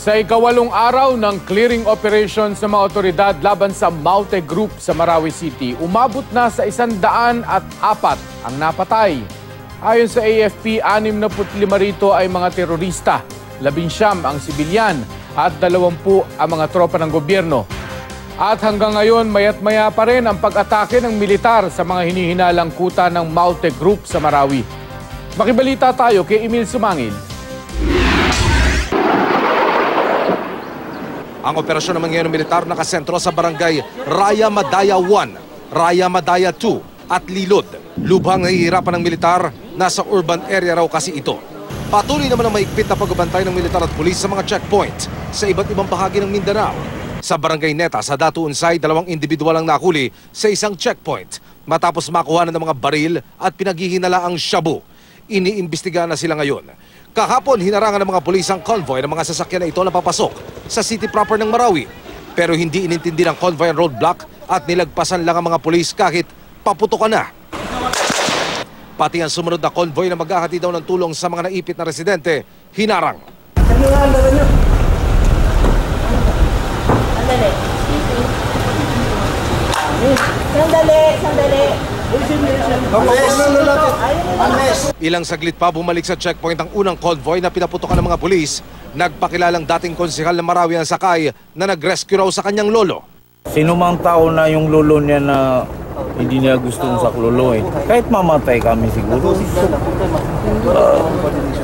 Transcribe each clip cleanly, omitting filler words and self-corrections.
Sa ikawalong araw ng clearing operations ng mga otoridad laban sa Maute Group sa Marawi City, umabot na sa 104 ang napatay. Ayon sa AFP, 65 rito ay mga terorista, 19 ang sibilyan at 20 ang mga tropa ng gobyerno. At hanggang ngayon, mayat-maya pa rin ang pag-atake ng militar sa mga hinihinalang kuta ng Maute Group sa Marawi. Makibalita tayo kay Emil Sumangil. Ang operasyon naman ngayon ng militar nakasentro sa barangay Raya Madaya 1, Raya Madaya 2 at Lilod. Lubhang nahihirapan ng militar, nasa urban area raw kasi ito. Patuloy naman ang maigpit na pagbabantay ng militar at pulis sa mga checkpoint sa iba't ibang bahagi ng Mindanao. Sa barangay Neta sa Datu Unsay, 2 individual ang nahuli sa isang checkpoint matapos makuha ng mga baril at pinaghihinala ang shabu. Iniimbestigahan na sila ngayon. Kahapon, hinarangan ng mga pulis ang convoy ng mga sasakyan na ito na papasok sa city proper ng Marawi. Pero hindi inintindi ng convoy ang roadblock at nilagpasan lang ang mga pulis kahit paputokan na. Pati ang sumunod na convoy na maghahati daw ng tulong sa mga naipit na residente, hinarang. Sandali. Ilang saglit pa bumalik sa checkpoint ang unang convoy na pinaputokan ng mga pulis. Nagpakilalang dating konsehal ng Marawi ang sakay na nag-rescue raw sa kanyang lolo. Sino mang tao na yung lolo niya na hindi niya gustong sakloloy, kahit mamatay kami siguro,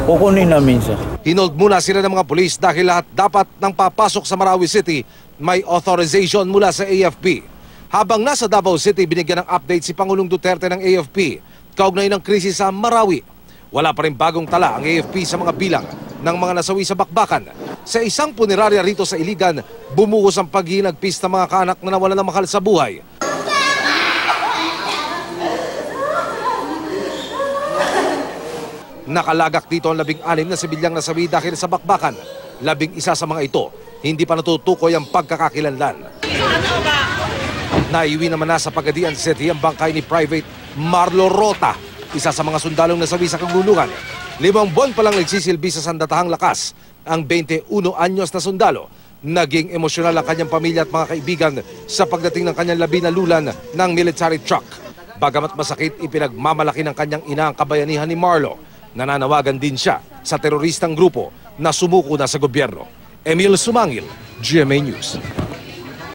kukunin namin siya. Hinold muna sila ng mga pulis dahil lahat dapat nang papasok sa Marawi City may authorization mula sa AFP. Habang nasa Davao City, binigyan ng update si Pangulong Duterte ng AFP kaugnay ng krisis sa Marawi. Wala pa rin bagong tala ang AFP sa mga bilang ng mga nasawi sa bakbakan. Sa isang punerarya rito sa Iligan, bumuhos ang paghinagpis ng mga kaanak na nawalan ng mahal sa buhay. Nakalagak dito ang 16 na sibilyang nasawi dahil sa bakbakan. 11 sa mga ito, hindi pa natutukoy ang pagkakakilanlan. Naiwi naman na sa Pagadian City ang bangkay ni Private Marlo Rota, isa sa mga sundalong nasawi sa kaguluhan. 5 buwan pa lang nagsisilbi sa sandatahang lakas ang 21 anyos na sundalo. Naging emosyonal ang kanyang pamilya at mga kaibigan sa pagdating ng kanyang labi na lulan ng military truck. Bagamat masakit, ipinagmamalaki ng kanyang ina ang kabayanihan ni Marlo. Nananawagan din siya sa teroristang grupo na sumuko na sa gobyerno. Emil Sumangil, GMA News.